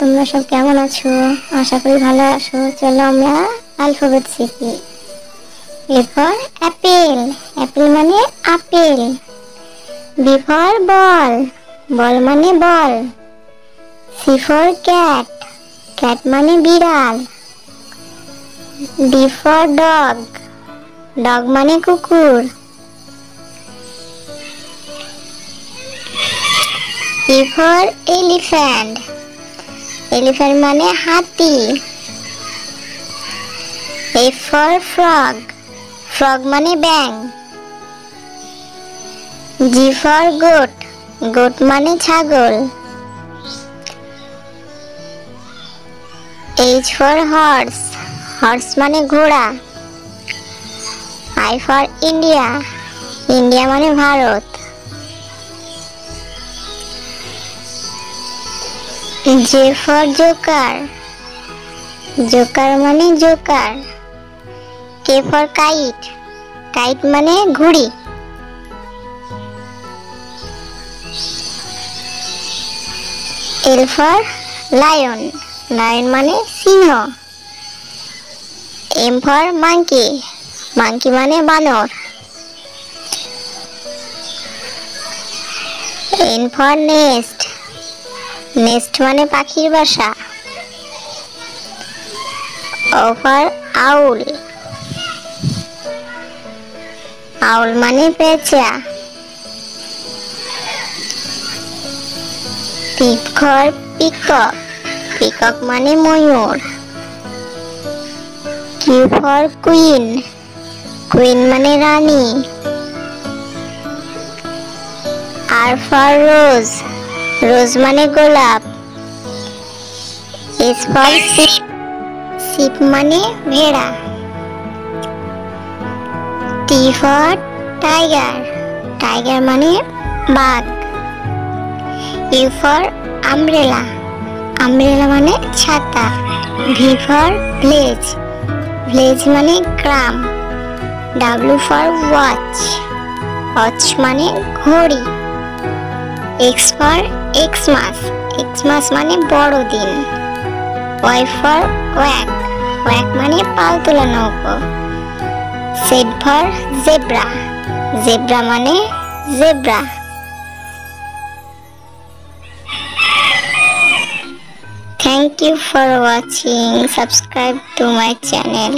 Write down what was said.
তোমরা সব কেমন আছো? আশা করি ভালো আছো। চলো আমরা অ্যালফাবেট শিখি। A for apple, apple মানে apple. B for ball, ball মানে বল। C for cat, cat মানে বিড়াল। D for dog, dog মানে কুকুর। E for elephant, elephant মানে হাতি। F for frog, frog মানে ব্যাঙ। G for goat, goat মানে ছাগল। H for horse, horse মানে ঘোড়া। I for India, India মানে Bharat. J for joker, joker মানে Joker. K for kite, kite মানে ঘুড়ি। L for lion, lion মানে সিংহ। M for monkey, monkey মানে বানর। N for nest, nest মানে পাখির বাসা। O for owl, owl মানে পেঁচা। P for peacock, peacock মানে ময়ূর। Q for queen, queen মানে রানী। R for rose, rose মানে গোলাপ। S for sheep, sheep মানে ভেড়া। T for tiger, tiger মানে বাঘ। U for umbrella, umbrella মানে ছাতা। V for village, village মানে গ্রাম। W for watch, watch মানে ঘড়ি। X for Xmas, Xmas মানে বড়দিন। Y for wag, wag মানে পাল তোলা নৌকো। Z for zebra, zebra মানে zebra. Thank you for watching. Subscribe to my channel.